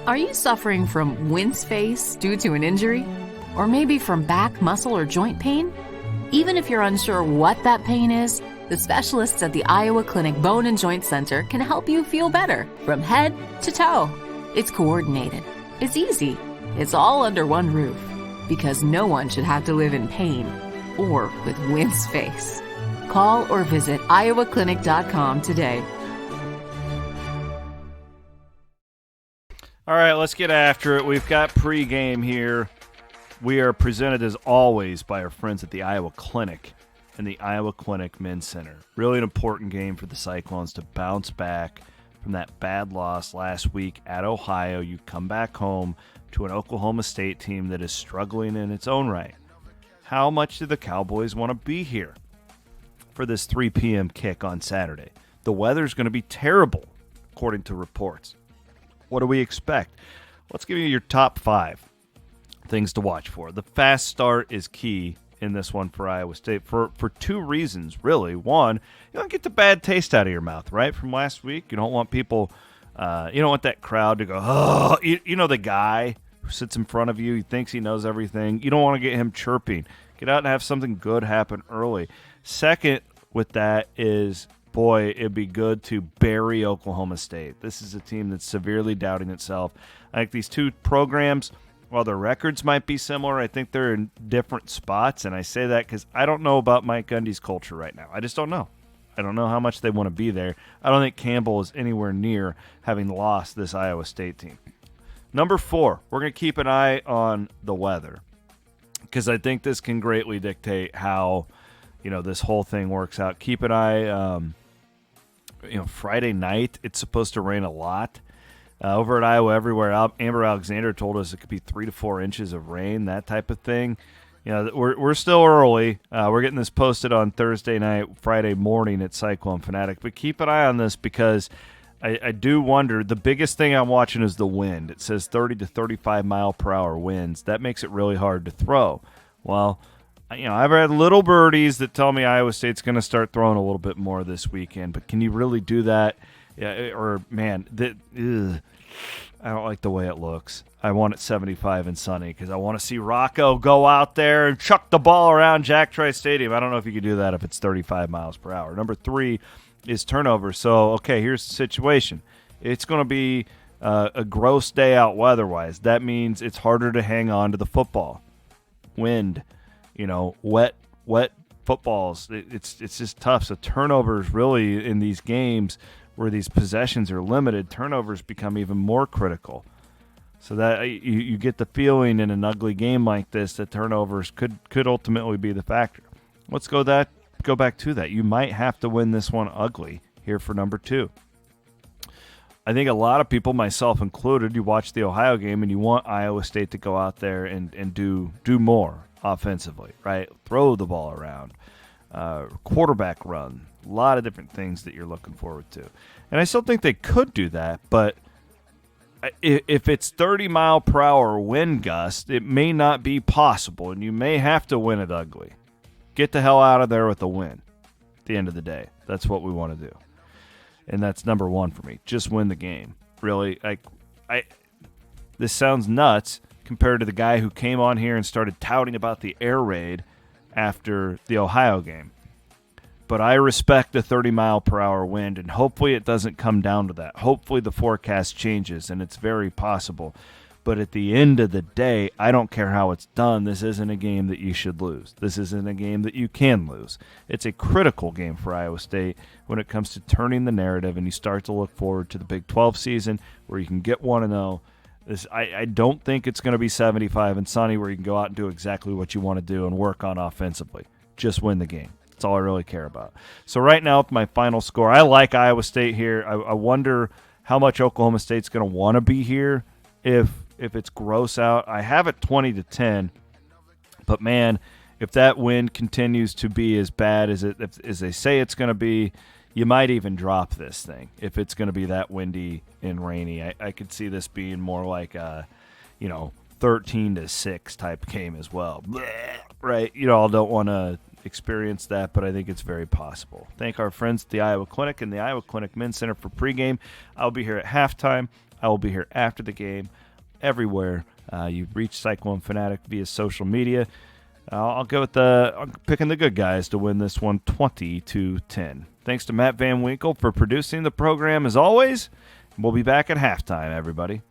Are you suffering from wince face due to an injury? Or maybe from back, muscle, or joint pain? Even if you're unsure what that pain is, the specialists at the Iowa Clinic Bone and Joint Center can help you feel better from head to toe. It's coordinated. It's easy. It's all under one roof. Because no one should have to live in pain or with wince face. Call or visit iowaclinic.com today. All right, let's get after it. We've got pregame here. We are presented, as always, by our friends at the Iowa Clinic and the Iowa Clinic Men's Center. Really an important game for the Cyclones to bounce back from that bad loss last week at Ohio. You come back home to an Oklahoma State team that is struggling in its own right. How much do the Cowboys want to be here for this 3 p.m. kick on Saturday? The weather's going to be terrible, according to reports. What do we expect? Let's give you your top 5 things to watch for. The fast start is key in this one for Iowa State for 2 reasons, really. One, you don't get the bad taste out of your mouth, right, from last week. You don't want people, you don't want that crowd to go, oh, you know the guy who sits in front of you, he thinks he knows everything. You don't want to get him chirping. Get out and have something good happen early. Second with that is, boy, it'd be good to bury Oklahoma State. This is a team that's severely doubting itself. I think these 2 programs, while their records might be similar, I think they're in different spots, and I say that because I don't know about Mike Gundy's culture right now. I just don't know. I don't know how much they want to be there. I don't think Campbell is anywhere near having lost this Iowa State team. Number 4, we're going to keep an eye on the weather because I think this can greatly dictate how, this whole thing works out. Keep an eye, Friday night, it's supposed to rain a lot. Over at Iowa Everywhere, Amber Alexander told us it could be 3 to 4 inches of rain, that type of thing. We're still early. We're getting this posted on Thursday night, Friday morning at Cyclone Fanatic. But keep an eye on this because I do wonder. The biggest thing I'm watching is the wind. It says 30 to 35 mile per hour winds. That makes it really hard to throw. Well, I've had little birdies that tell me Iowa State's going to start throwing a little bit more this weekend. But can you really do that? Yeah, I don't like the way it looks. I want it 75 and sunny because I want to see Rocco go out there and chuck the ball around Jack Trice Stadium. I don't know if you could do that if it's 35 miles per hour. Number 3 is turnover. So, okay, here's the situation. It's going to be a gross day out weather-wise. That means it's harder to hang on to the football. Wind, wet footballs. It's just tough. So turnovers really in these games where these possessions are limited, turnovers become even more critical. So that you get the feeling in an ugly game like this that turnovers could ultimately be the factor. Let's go back to that. You might have to win this one ugly here for number 2. I think a lot of people, myself included, you watch the Ohio game and you want Iowa State to go out there and do more offensively, right? Throw the ball around, quarterback run, a lot of different things that you're looking forward to. And I still think they could do that, but if it's 30 mile per hour wind gust, it may not be possible, and you may have to win it ugly. Get the hell out of there with a win at the end of the day. That's what we want to do. And that's number 1 for me. Just win the game. Really, this sounds nuts compared to the guy who came on here and started touting about the air raid after the Ohio game. But I respect the 30 mile per hour wind, and hopefully it doesn't come down to that. Hopefully the forecast changes, and it's very possible. But at the end of the day, I don't care how it's done. This isn't a game that you should lose. This isn't a game that you can lose. It's a critical game for Iowa State when it comes to turning the narrative, and you start to look forward to the Big 12 season where you can get 1-0. I don't think it's going to be 75 and sunny where you can go out and do exactly what you want to do and work on offensively. Just win the game. That's all I really care about. So right now, with my final score, I like Iowa State here. I wonder how much Oklahoma State's going to want to be here if it's gross out. I have it 20-10, but man, if that wind continues to be as bad as they say it's going to be, you might even drop this thing if it's going to be that windy and rainy. I could see this being more like a, 13-6 type game as well. Blech, right? I don't want to. experienced that, but I think it's very possible. Thank our friends at the Iowa Clinic and the Iowa Clinic Men's Center for pregame. I'll be here at halftime. I will be here after the game, everywhere. You reach Cyclone Fanatic via social media. I'll go with I'm picking the good guys to win this one 20-10. Thanks to Matt Van Winkle for producing the program as always. We'll be back at halftime, everybody.